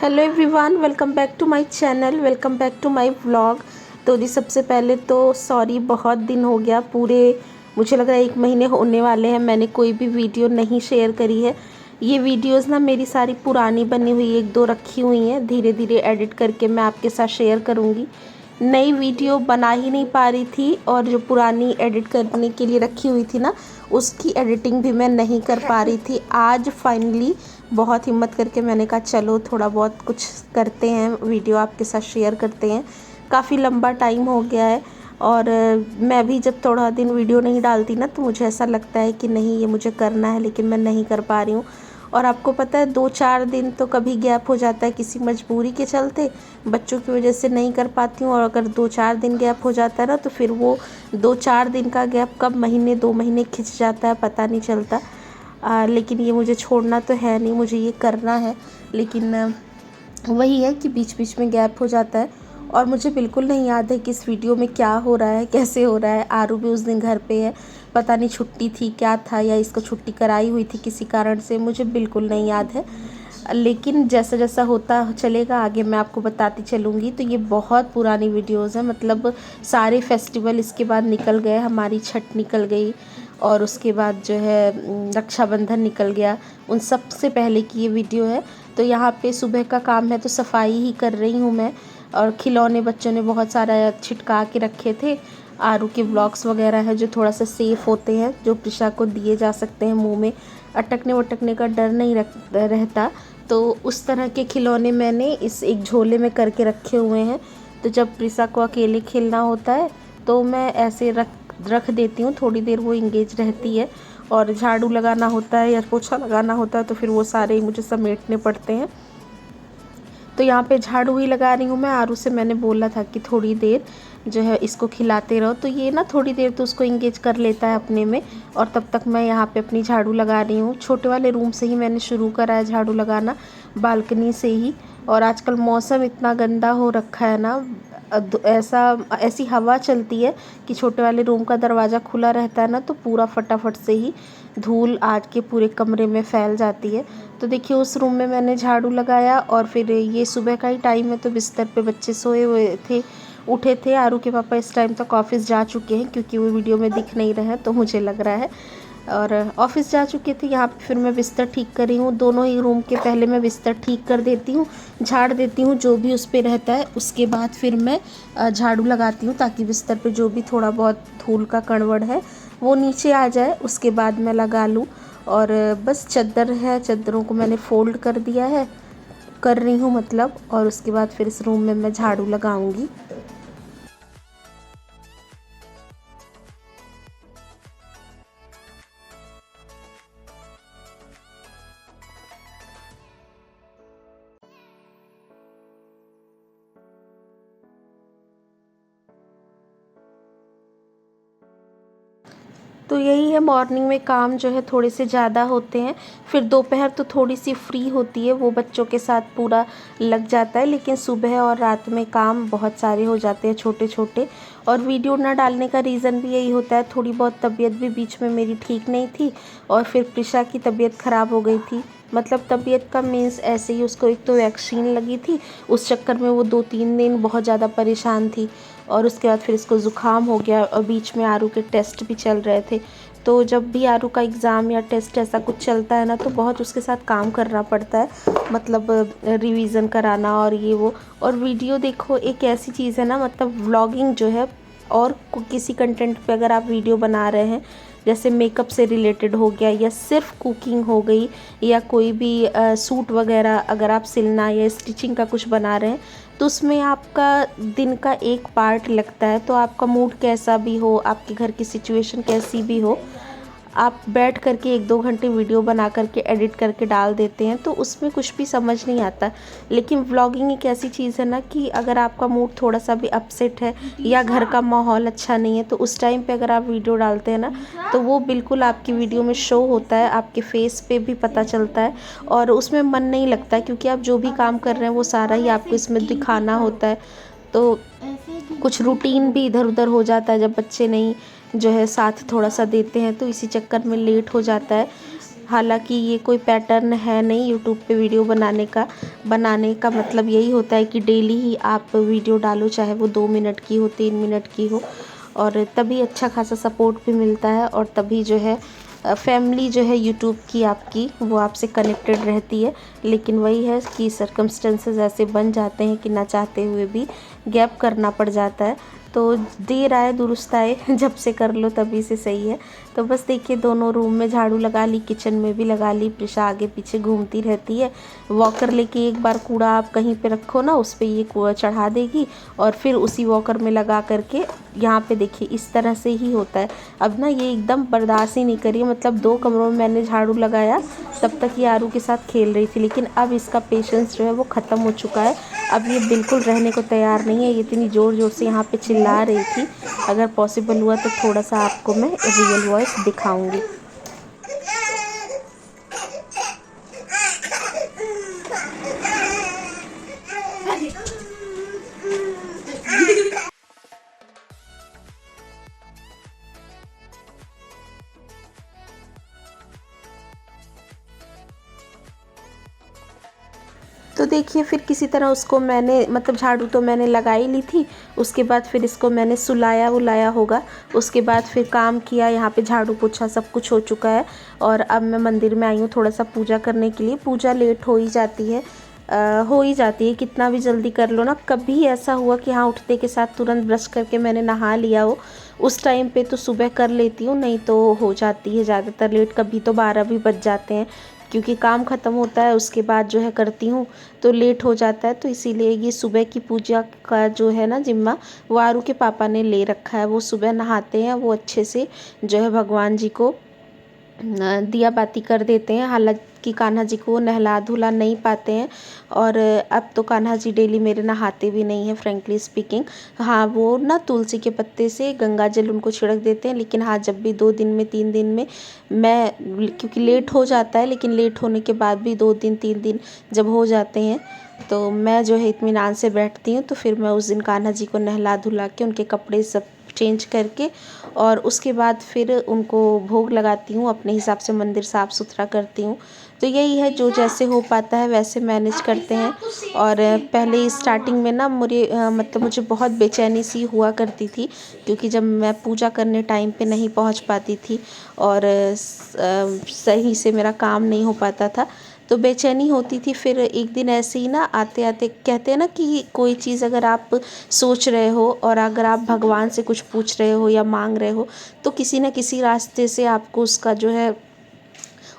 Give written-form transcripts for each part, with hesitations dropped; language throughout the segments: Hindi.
Hello everyone, welcome back to my channel, welcome back to my vlog. तो जी सबसे पहले तो सॉरी, बहुत दिन हो गया, पूरे मुझे लग रहा है 1 महीने होने वाले हैं मैंने कोई भी वीडियो नहीं शेयर करी है। ये वीडियोस ना मेरी सारी पुरानी बनी हुई 1-2 रखी हुई हैं, धीरे धीरे एडिट करके मैं आपके साथ शेयर करूँगी। नई वीडियो बना ही नहीं पा रही थी और जो पुरानी एडिट करने के लिए रखी हुई थी ना, उसकी एडिटिंग भी मैं नहीं कर पा रही थी। आज फाइनली बहुत हिम्मत करके मैंने कहा चलो थोड़ा बहुत कुछ करते हैं, वीडियो आपके साथ शेयर करते हैं। काफ़ी लंबा टाइम हो गया है और मैं भी जब थोड़ा दिन वीडियो नहीं डालती ना तो मुझे ऐसा लगता है कि नहीं ये मुझे करना है, लेकिन मैं नहीं कर पा रही हूँ। और आपको पता है 2-4 दिन तो कभी गैप हो जाता है किसी मजबूरी के चलते, बच्चों की वजह से नहीं कर पाती हूँ। और अगर 2-4 दिन गैप हो जाता है ना तो फिर वो 2-4 दिन का गैप कब महीने 2 महीने खिंच जाता है पता नहीं चलता। लेकिन ये मुझे छोड़ना तो है नहीं, मुझे ये करना है। लेकिन वही है कि बीच बीच में गैप हो जाता है और मुझे बिल्कुल नहीं याद है कि इस वीडियो में क्या हो रहा है, कैसे हो रहा है। आरू भी उस दिन घर पे है, पता नहीं छुट्टी थी क्या था, या इसको छुट्टी कराई हुई थी किसी कारण से, मुझे बिल्कुल नहीं याद है। लेकिन जैसा जैसा होता चलेगा आगे मैं आपको बताती चलूँगी। तो ये बहुत पुरानी वीडियोज़ हैं, मतलब सारे फेस्टिवल इसके बाद निकल गए। हमारी छठ निकल गई और उसके बाद जो है रक्षाबंधन निकल गया, उन सब से पहले की ये वीडियो है। तो यहाँ पे सुबह का काम है तो सफाई ही कर रही हूँ मैं। और खिलौने बच्चों ने बहुत सारा छिटका के रखे थे। आरू के ब्लॉक्स वगैरह है जो थोड़ा सा सेफ़ होते हैं, जो प्रिशा को दिए जा सकते हैं, मुंह में अटकने वटकने का डर नहीं रहता। तो उस तरह के खिलौने मैंने इस एक झोले में करके रखे हुए हैं। तो जब प्रिशा को अकेले खेलना होता है तो मैं ऐसे रख देती हूँ, थोड़ी देर वो इंगेज रहती है। और झाड़ू लगाना होता है या पोछा लगाना होता है तो फिर वो सारे ही मुझे समेटने पड़ते हैं। तो यहाँ पे झाड़ू ही लगा रही हूँ मैं। आरू से मैंने बोला था कि थोड़ी देर जो है इसको खिलाते रहो, तो ये ना थोड़ी देर तो उसको इंगेज कर लेता है अपने में। और तब तक मैं यहाँ पे अपनी झाड़ू लगा रही हूँ। छोटे वाले रूम से ही मैंने शुरू करा है झाड़ू लगाना, बालकनी से ही। और आजकल मौसम इतना गंदा हो रखा है ना, ऐसी हवा चलती है कि छोटे वाले रूम का दरवाज़ा खुला रहता है ना तो पूरा फटाफट से ही धूल आज के पूरे कमरे में फैल जाती है। तो देखिए उस रूम में मैंने झाड़ू लगाया और फिर ये सुबह का ही टाइम है तो बिस्तर पे बच्चे सोए हुए थे, उठे थे। आरू के पापा इस टाइम तक ऑफिस जा चुके हैं क्योंकि वो वीडियो में दिख नहीं रहे हैं तो मुझे लग रहा है, और ऑफिस जा चुके थे। यहाँ पे फिर मैं बिस्तर ठीक कर रही हूँ। दोनों ही रूम के पहले मैं बिस्तर ठीक कर देती हूँ, झाड़ देती हूँ जो भी उस पर रहता है। उसके बाद फिर मैं झाड़ू लगाती हूँ ताकि बिस्तर पे जो भी थोड़ा बहुत धूल का कणवड़ है वो नीचे आ जाए, उसके बाद मैं लगा लूँ। और बस चादर है, चादरों को मैंने फ़ोल्ड कर दिया है, कर रही हूँ मतलब। और उसके बाद फिर इस रूम में मैं झाड़ू लगाऊंगी। तो यही है, मॉर्निंग में काम जो है थोड़े से ज़्यादा होते हैं, फिर दोपहर तो थोड़ी सी फ्री होती है, वो बच्चों के साथ पूरा लग जाता है। लेकिन सुबह और रात में काम बहुत सारे हो जाते हैं छोटे छोटे। और वीडियो ना डालने का रीज़न भी यही होता है, थोड़ी बहुत तबीयत भी बीच में मेरी ठीक नहीं थी और फिर प्रिशा की तबीयत ख़राब हो गई थी। मतलब तबीयत का मीन्स ऐसे ही, उसको एक तो वैक्सीन लगी थी, उस चक्कर में वो 2-3 दिन बहुत ज़्यादा परेशान थी। और उसके बाद फिर इसको ज़ुकाम हो गया और बीच में आरू के टेस्ट भी चल रहे थे। तो जब भी आरू का एग्ज़ाम या टेस्ट ऐसा कुछ चलता है ना तो बहुत उसके साथ काम करना पड़ता है, मतलब रिवीज़न कराना और ये वो। और वीडियो देखो एक ऐसी चीज़ है ना, मतलब व्लॉगिंग जो है, और किसी कंटेंट पे अगर आप वीडियो बना रहे हैं, जैसे मेकअप से रिलेटेड हो गया या सिर्फ कुकिंग हो गई या कोई भी सूट वगैरह अगर आप सिलना या स्टिचिंग का कुछ बना रहे हैं, तो उसमें आपका दिन का एक पार्ट लगता है। तो आपका मूड कैसा भी हो, आपके घर की सिचुएशन कैसी भी हो, आप बैठ करके 1-2 घंटे वीडियो बना करके एडिट करके डाल देते हैं तो उसमें कुछ भी समझ नहीं आता। लेकिन व्लॉगिंग एक ऐसी चीज़ है ना कि अगर आपका मूड थोड़ा सा भी अपसेट है या घर का माहौल अच्छा नहीं है तो उस टाइम पे अगर आप वीडियो डालते हैं ना तो वो बिल्कुल आपकी वीडियो में शो होता है, आपके फेस पे भी पता चलता है और उसमें मन नहीं लगता, क्योंकि आप जो भी काम कर रहे हैं वो सारा ही आपको इसमें दिखाना होता है। तो कुछ रूटीन भी इधर उधर हो जाता है जब बच्चे नहीं जो है साथ थोड़ा सा देते हैं, तो इसी चक्कर में लेट हो जाता है। हालांकि ये कोई पैटर्न है नहीं यूट्यूब पे वीडियो बनाने का मतलब यही होता है कि डेली ही आप वीडियो डालो, चाहे वो 2 मिनट की हो, 3 मिनट की हो, और तभी अच्छा खासा सपोर्ट भी मिलता है और तभी जो है फैमिली जो है यूट्यूब की आपकी वो आपसे कनेक्टेड रहती है। लेकिन वही है कि सर्कमस्टेंसेस ऐसे बन जाते हैं कि ना चाहते हुए भी गैप करना पड़ जाता है। तो देर आए दुरुस्त आए, जब से कर लो तभी से सही है। तो बस देखिए दोनों रूम में झाड़ू लगा ली, किचन में भी लगा ली। प्रिशा आगे पीछे घूमती रहती है। वॉकर लेके एक बार कूड़ा आप कहीं पे रखो ना, उस पे ये कूड़ा चढ़ा देगी और फिर उसी वॉकर में लगा करके यहाँ पे देखिए इस तरह से ही होता है। अब ना ये एकदम बर्दाश्त ही नहीं करी, मतलब 2 कमरों में मैंने झाड़ू लगाया तब तक ये आरू के साथ खेल रही थी, लेकिन अब इसका पेशेंस जो है वो ख़त्म हो चुका है। अब ये बिल्कुल रहने को तैयार नहीं है। ये इतनी ज़ोर ज़ोर से यहाँ पे चिल्ला रही थी। अगर पॉसिबल हुआ तो थोड़ा सा आपको मैं रियल वॉइस दिखाऊंगी। तो देखिए फिर किसी तरह उसको मैंने मतलब झाड़ू तो मैंने लगा ही ली थी। उसके बाद फिर इसको मैंने सुलाया वुलाया होगा। उसके बाद फिर काम किया, यहाँ पे झाड़ू पोछा सब कुछ हो चुका है। और अब मैं मंदिर में आई हूँ थोड़ा सा पूजा करने के लिए। पूजा लेट हो ही जाती है, कितना भी जल्दी कर लो ना। कभी ऐसा हुआ कि हाँ उठते के साथ तुरंत ब्रश करके मैंने नहा लिया हो, उस टाइम पे तो सुबह कर लेती हूँ, नहीं तो हो जाती है ज़्यादातर लेट। कभी तो 12 भी बज जाते हैं, क्योंकि काम ख़त्म होता है उसके बाद जो है करती हूँ तो लेट हो जाता है। तो इसीलिए ये सुबह की पूजा का जो है ना जिम्मा, वो आरू के पापा ने ले रखा है। वो सुबह नहाते हैं, वो अच्छे से जो है भगवान जी को दिया बाती कर देते हैं। हालांकि कान्हा जी को नहला धुला नहीं पाते हैं, और अब तो कान्हा जी डेली मेरे नहाते भी नहीं हैं फ्रेंकली स्पीकिंग। हाँ वो ना तुलसी के पत्ते से गंगा जल उनको छिड़क देते हैं, लेकिन हाँ जब भी 2 दिन में 3 दिन में मैं, क्योंकि लेट हो जाता है, लेकिन लेट होने के बाद भी 2 दिन 3 दिन जब हो जाते हैं तो मैं जो है इत्मीनान से बैठती हूँ। तो फिर मैं उस दिन कान्हा जी को नहला धुला के उनके कपड़े सब चेंज करके और उसके बाद फिर उनको भोग लगाती हूँ, अपने हिसाब से मंदिर साफ़ सुथरा करती हूँ। तो यही है, जो जैसे हो पाता है वैसे मैनेज करते हैं। और पहले स्टार्टिंग में ना मुझे बहुत बेचैनी सी हुआ करती थी, क्योंकि जब मैं पूजा करने टाइम पे नहीं पहुँच पाती थी और सही से मेरा काम नहीं हो पाता था, तो बेचैनी होती थी। फिर एक दिन ऐसे ही ना आते आते, कहते हैं ना कि कोई चीज़ अगर आप सोच रहे हो और अगर आप भगवान से कुछ पूछ रहे हो या मांग रहे हो, तो किसी न किसी रास्ते से आपको उसका जो है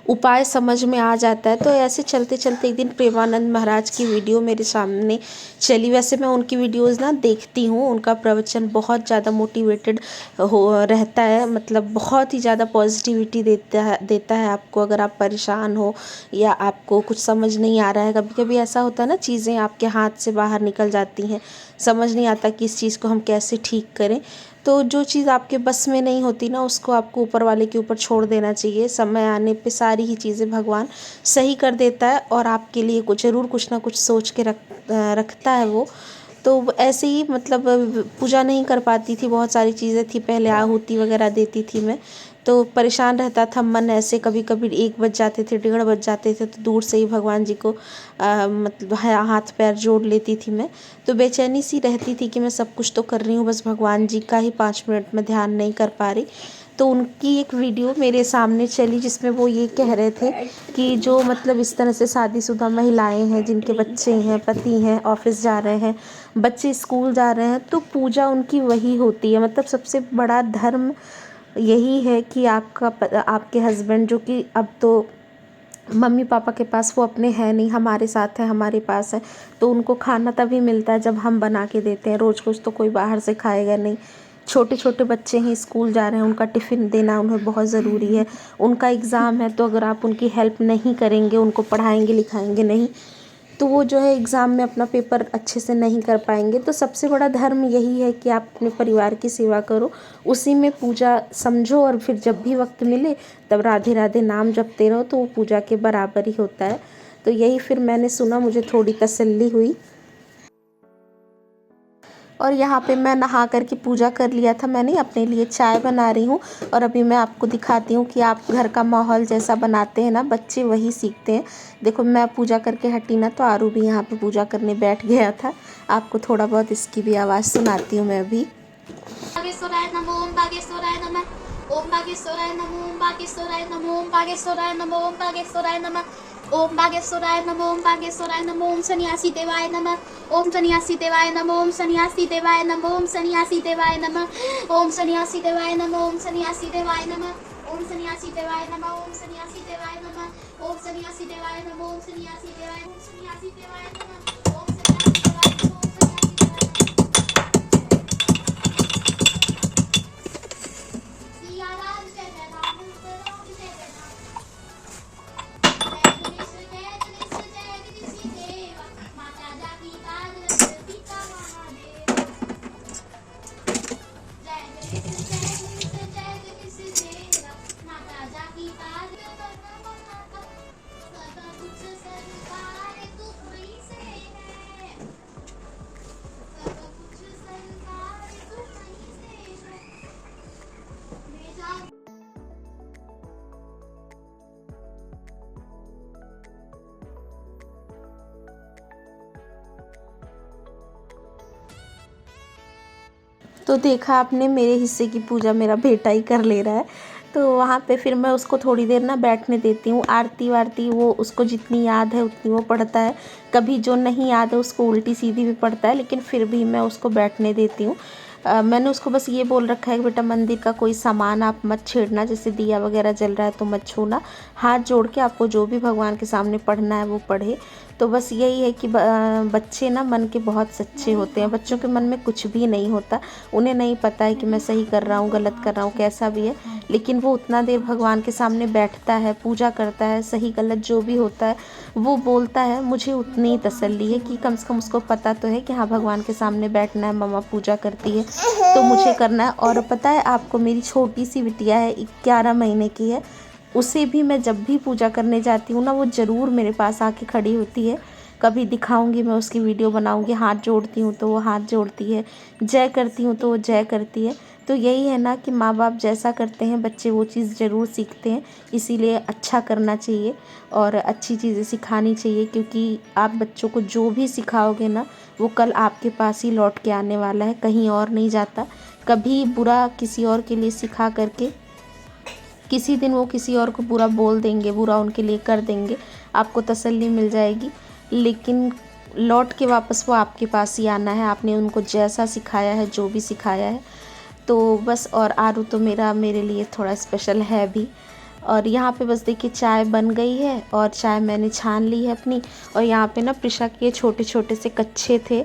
उपाय समझ में आ जाता है। तो ऐसे चलते चलते एक दिन प्रेमानंद महाराज की वीडियो मेरे सामने चली। वैसे मैं उनकी वीडियोस ना देखती हूँ, उनका प्रवचन बहुत ज़्यादा मोटिवेटेड हो रहता है, मतलब बहुत ही ज़्यादा पॉजिटिविटी देता है आपको। अगर आप परेशान हो या आपको कुछ समझ नहीं आ रहा है, कभी कभी ऐसा होता है ना, चीज़ें आपके हाथ से बाहर निकल जाती हैं, समझ नहीं आता कि इस चीज़ को हम कैसे ठीक करें। तो जो चीज़ आपके बस में नहीं होती ना, उसको आपको ऊपर वाले के ऊपर छोड़ देना चाहिए। समय आने पे सारी ही चीज़ें भगवान सही कर देता है और आपके लिए ज़रूर कुछ ना कुछ सोच के रखता है वो। तो ऐसे ही मतलब पूजा नहीं कर पाती थी, बहुत सारी चीज़ें थी, पहले आहुति वगैरह देती थी मैं, तो परेशान रहता था मन। ऐसे कभी कभी 1 बज जाते थे, 1:30 बज जाते थे, तो दूर से ही भगवान जी को मतलब हाथ पैर जोड़ लेती थी मैं। तो बेचैनी सी रहती थी कि मैं सब कुछ तो कर रही हूँ, बस भगवान जी का ही 5 मिनट में ध्यान नहीं कर पा रही। तो उनकी एक वीडियो मेरे सामने चली जिसमें वो ये कह रहे थे कि जो मतलब इस तरह से शादीशुदा महिलाएं हैं, जिनके बच्चे हैं, पति हैं, ऑफिस जा रहे हैं, बच्चे स्कूल जा रहे हैं, तो पूजा उनकी वही होती है। मतलब सबसे बड़ा धर्म यही है कि आपके हस्बैंड, जो कि अब तो मम्मी पापा के पास वो अपने हैं नहीं, हमारे साथ हैं, हमारे पास है, तो उनको खाना तभी मिलता है जब हम बना के देते हैं। रोज़ रोज़ तो कोई बाहर से खाएगा नहीं। छोटे छोटे बच्चे हैं, स्कूल जा रहे हैं, उनका टिफ़िन देना उन्हें बहुत ज़रूरी है। उनका एग्ज़ाम है, तो अगर आप उनकी हेल्प नहीं करेंगे, उनको पढ़ाएंगे लिखाएंगे नहीं, तो वो जो है एग्ज़ाम में अपना पेपर अच्छे से नहीं कर पाएंगे। तो सबसे बड़ा धर्म यही है कि आप अपने परिवार की सेवा करो, उसी में पूजा समझो, और फिर जब भी वक्त मिले तब राधे राधे नाम जपते रहो, तो वो पूजा के बराबर ही होता है। तो यही फिर मैंने सुना, मुझे थोड़ी तसल्ली हुई। और यहाँ पे मैं नहा करके पूजा कर लिया था मैंने, अपने लिए चाय बना रही हूँ। और अभी मैं आपको दिखाती हूँ कि आप घर का माहौल जैसा बनाते हैं ना बच्चे वही सीखते हैं। देखो मैं पूजा करके हटी ना तो आरू भी यहाँ पे पूजा करने बैठ गया था। आपको थोड़ा बहुत इसकी भी आवाज़ सुनाती हूँ मैं अभी। बागेश्वराय नमो ओम बागेश्वराय नमः ओम बागेश्वराय नमो ओम बागेश्वराय नमो ओम बागेश्वराय नमो ओम बागेश्वराय नमः ओम बागेश्वराय नमो ओम बागेश्वराय नमो ओम सन्यासी देवाय नमः ओम सन्यासी देवाय नमो ओम सन्यासी देवाय नमो ओम सन्यासी देवाय नमः ओम सन्यासी देवाय नमो ओम सन्यासी देवाय नमः ओम सन्यासी देवाय नमः ओम सन्यासी देवाय नमः ओम सन्यासी देवाय नमो ओम सन्यासी देवाय ओम सन्यासी देवाय नमः ओम सन्यासी देवाय नमो ओम सन्यासी देवाय सिया राम जय जय राम राम जय जय राम जय गणेश देवा माता जाकी काज सीता महादेव जय गणेश देवा माता जाकी काज सदा कुछ सरकार तुम्हीं से है सब कुछ सरकार तुम्हीं से है भेजा तो देखा आपने, मेरे हिस्से की पूजा मेरा बेटा ही कर ले रहा है। तो वहाँ पे फिर मैं उसको थोड़ी देर ना बैठने देती हूँ। आरती वारती वो उसको जितनी याद है उतनी वो पढ़ता है, कभी जो नहीं याद है उसको उल्टी सीधी भी पढ़ता है, लेकिन फिर भी मैं उसको बैठने देती हूँ। मैंने उसको बस ये बोल रखा है कि बेटा मंदिर का कोई सामान आप मत छेड़ना, जैसे दिया वगैरह जल रहा है तो मत छूना, हाथ जोड़ के आपको जो भी भगवान के सामने पढ़ना है वो पढ़े। तो बस यही है कि बच्चे ना मन के बहुत सच्चे होते हैं, बच्चों के मन में कुछ भी नहीं होता। उन्हें नहीं पता है कि मैं सही कर रहा हूँ गलत कर रहा हूँ कैसा भी है, लेकिन वो उतना देर भगवान के सामने बैठता है, पूजा करता है, सही गलत जो भी होता है वो बोलता है। मुझे उतनी तसल्ली है कि कम से कम उसको पता तो है कि हाँ भगवान के सामने बैठना है, मम्मा पूजा करती है तो मुझे करना है। और पता है आपको, मेरी छोटी सी बिटिया है 11 महीने की है, उसे भी मैं जब भी पूजा करने जाती हूँ ना वो ज़रूर मेरे पास आके खड़ी होती है। कभी दिखाऊंगी मैं उसकी वीडियो बनाऊंगी, हाथ जोड़ती हूँ तो वो हाथ जोड़ती है, जय करती हूँ तो वो जय करती है। तो यही है ना कि माँ बाप जैसा करते हैं बच्चे वो चीज़ ज़रूर सीखते हैं, इसीलिए अच्छा करना चाहिए और अच्छी चीज़ें सिखानी चाहिए, क्योंकि आप बच्चों को जो भी सिखाओगे ना वो कल आपके पास ही लौट के आने वाला है, कहीं और नहीं जाता। कभी बुरा किसी और के लिए सिखा करके किसी दिन वो किसी और को बुरा बोल देंगे, बुरा उनके लिए कर देंगे, आपको तसल्ली मिल जाएगी, लेकिन लौट के वापस वो आपके पास ही आना है, आपने उनको जैसा सिखाया है जो भी सिखाया है। तो बस, और आरू तो मेरे लिए थोड़ा स्पेशल है भी। और यहाँ पे बस देखिए चाय बन गई है और चाय मैंने छान ली है अपनी। और यहाँ पे ना प्रिशा के छोटे छोटे से कच्छे थे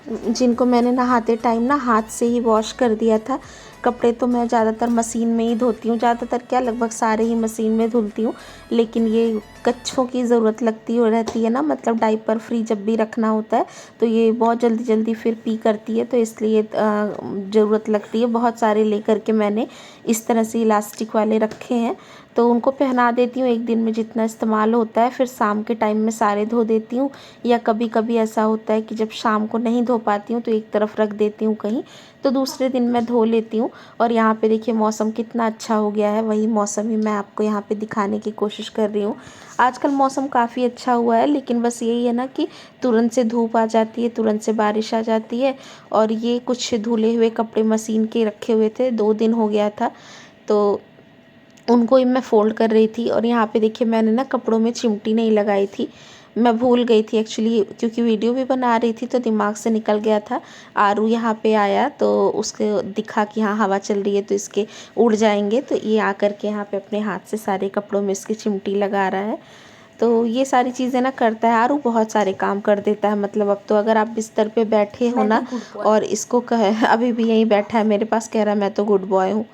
जिनको मैंने नहाते टाइम ना हाथ से ही वॉश कर दिया था। कपड़े तो मैं ज़्यादातर मशीन में ही धोती हूँ, ज़्यादातर क्या लगभग सारे ही मशीन में धुलती हूँ, लेकिन ये कच्छों की ज़रूरत लगती हो रहती है ना, मतलब डाइपर फ्री जब भी रखना होता है तो ये बहुत जल्दी जल्दी फिर पी करती है, तो इसलिए ज़रूरत लगती है। बहुत सारे लेकर के मैंने इस तरह से इलास्टिक वाले रखे हैं, तो उनको पहना देती हूँ एक दिन में जितना इस्तेमाल होता है, फिर शाम के टाइम में सारे धो देती हूँ। या कभी कभी ऐसा होता है कि जब शाम को नहीं धो पाती हूँ तो एक तरफ रख देती हूँ कहीं, तो दूसरे दिन मैं धो लेती हूँ। और यहाँ पे देखिए मौसम कितना अच्छा हो गया है, वही मौसम ही मैं आपको यहाँ पे दिखाने की कोशिश कर रही हूँ। आजकल मौसम काफ़ी अच्छा हुआ है, लेकिन बस यही है ना कि तुरंत से धूप आ जाती है, तुरंत से बारिश आ जाती है। और ये कुछ धुले हुए कपड़े मशीन के रखे हुए थे, 2 दिन हो गया था, तो उनको ही मैं फ़ोल्ड कर रही थी। और यहाँ पे देखिए मैंने ना कपड़ों में चिमटी नहीं लगाई थी, मैं भूल गई थी एक्चुअली, क्योंकि वीडियो भी बना रही थी तो दिमाग से निकल गया था। आरू यहाँ पे आया तो उसको दिखा कि हाँ हवा चल रही है तो इसके उड़ जाएंगे, तो ये आकर के यहाँ पे अपने हाथ से सारे कपड़ों में इसकी चिमटी लगा रहा है। तो ये सारी चीज़ें ना करता है आरू, बहुत सारे काम कर देता है। मतलब अब तो अगर आप बिस्तर पे बैठे हो ना और इसको कहे, अभी भी यहीं बैठा है मेरे पास, कह रहा है मैं तो गुड बॉय हूँ।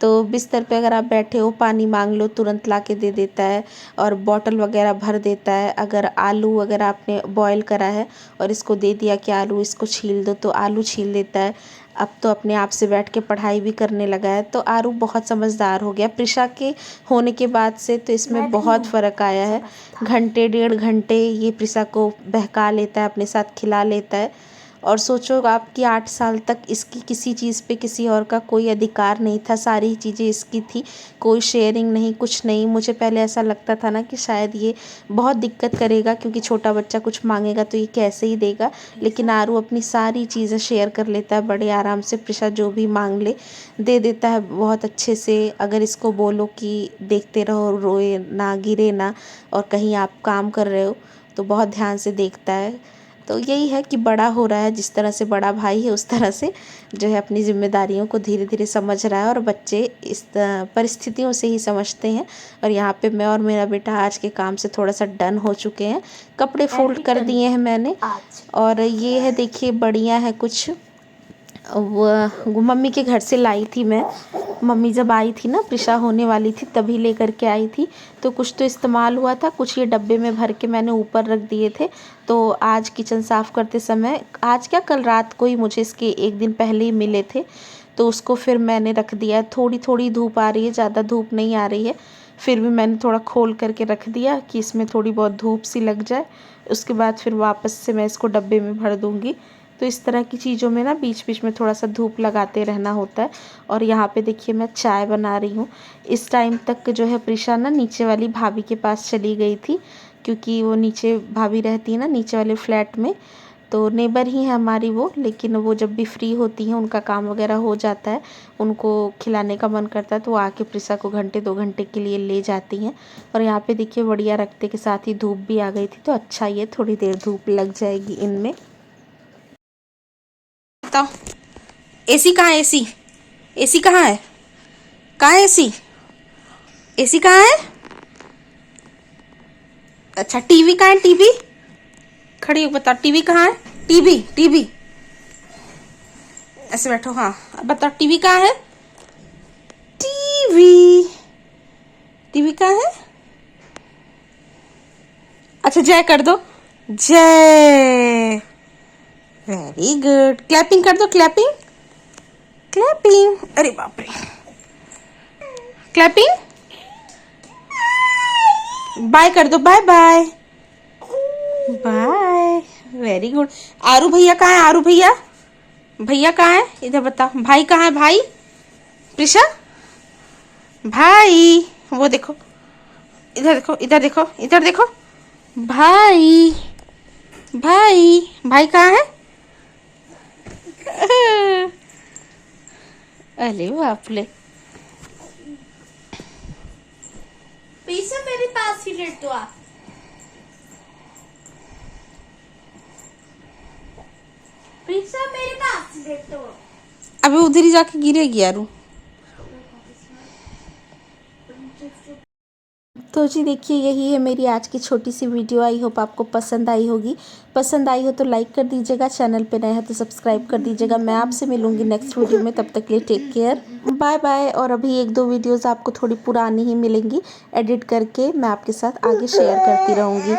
तो बिस्तर पे अगर आप बैठे हो, पानी मांग लो तुरंत ला के दे देता है, और बॉटल वगैरह भर देता है। अगर आलू वगैरह आपने बॉईल करा है और इसको दे दिया कि आलू इसको छील दो, तो आलू छील देता है। अब तो अपने आप से बैठ के पढ़ाई भी करने लगा है, तो आरू बहुत समझदार हो गया। प्रिशा के होने के बाद से तो इसमें बहुत फ़र्क आया है। घंटे 1.5 घंटे ये प्रिशा को बहका लेता है, अपने साथ खिला लेता है, और सोचो आपकी 8 साल तक इसकी किसी चीज़ पे किसी और का कोई अधिकार नहीं था, सारी चीज़ें इसकी थी, कोई शेयरिंग नहीं, कुछ नहीं। मुझे पहले ऐसा लगता था ना कि शायद ये बहुत दिक्कत करेगा, क्योंकि छोटा बच्चा कुछ मांगेगा तो ये कैसे ही देगा, लेकिन आरू अपनी सारी चीज़ें शेयर कर लेता है बड़े आराम से। प्रिशा जो भी मांग ले दे देता है बहुत अच्छे से। अगर इसको बोलो कि देखते रहो, रोए ना, गिरे ना, और कहीं आप काम कर रहे हो तो बहुत ध्यान से देखता है। तो यही है कि बड़ा हो रहा है, जिस तरह से बड़ा भाई है उस तरह से जो है अपनी जिम्मेदारियों को धीरे धीरे समझ रहा है, और बच्चे इस परिस्थितियों से ही समझते हैं। और यहाँ पे मैं और मेरा बेटा आज के काम से थोड़ा सा डन हो चुके हैं, कपड़े फोल्ड कर दिए हैं मैंने। और ये है देखिए बढ़िया है कुछ, वो मम्मी के घर से लाई थी मैं। मम्मी जब आई थी ना, प्रिशा होने वाली थी तभी लेकर के आई थी, तो कुछ तो इस्तेमाल हुआ था, कुछ ये डब्बे में भर के मैंने ऊपर रख दिए थे। तो आज किचन साफ़ करते समय, आज क्या कल रात को ही मुझे इसके एक दिन पहले ही मिले थे, तो उसको फिर मैंने रख दिया। थोड़ी थोड़ी धूप आ रही है, ज़्यादा धूप नहीं आ रही है, फिर भी मैंने थोड़ा खोल करके रख दिया कि इसमें थोड़ी बहुत धूप सी लग जाए। उसके बाद फिर वापस से मैं इसको डब्बे में भर दूँगी। तो इस तरह की चीज़ों में ना बीच बीच में थोड़ा सा धूप लगाते रहना होता है। और यहाँ पे देखिए मैं चाय बना रही हूँ। इस टाइम तक जो है प्रिशा ना नीचे वाली भाभी के पास चली गई थी, क्योंकि वो नीचे भाभी रहती है ना नीचे वाले फ्लैट में, तो नेबर ही है हमारी वो। लेकिन वो जब भी फ्री होती हैं, उनका काम वगैरह हो जाता है, उनको खिलाने का मन करता है, तो वो आके प्रिशा को घंटे 2 घंटे के लिए ले जाती हैं। और यहाँ पे देखिए बढ़िया रखते के साथ ही धूप भी आ गई थी, तो अच्छा ये थोड़ी देर धूप लग जाएगी इनमें। बताओ एसी कहाँ है? एसी एसी कहाँ है? कहाँ है एसी? एसी कहाँ है? अच्छा टीवी कहाँ है? टीवी खड़ी हो, बताओ टीवी कहाँ है? टीवी टीवी ऐसे बैठो। हाँ अब बताओ टीवी कहाँ है? टीवी टीवी कहाँ है? अच्छा जय कर दो, जय, वेरी गुड। क्लैपिंग कर दो, क्लैपिंग क्लैपिंग, अरे बाप रे, क्लैपिंग। बाय कर दो, bye bye bye, very good. Aru भैया कहाँ है? आरू भैया, भैया कहाँ है? इधर बताओ, भाई कहाँ है? भाई प्रिशा, भाई वो देखो, इधर देखो, इधर देखो, इधर देखो, भाई भाई भाई कहाँ है? अरे बाप रे, प्रिशा मेरे पास ही लेट दो आप। प्रिशा मेरे पास ही लेट दो। अबे उधर ही जाके गिरेगी यारू। तो जी देखिए यही है मेरी आज की छोटी सी वीडियो। आई होप आपको पसंद आई होगी। पसंद आई हो तो लाइक कर दीजिएगा, चैनल पे नए हैं तो सब्सक्राइब कर दीजिएगा। मैं आपसे मिलूंगी नेक्स्ट वीडियो में, तब तक के लिए टेक केयर, बाय बाय। और अभी 1-2 वीडियोस आपको थोड़ी पुरानी ही मिलेंगी, एडिट करके मैं आपके साथ आगे शेयर करती रहूँगी।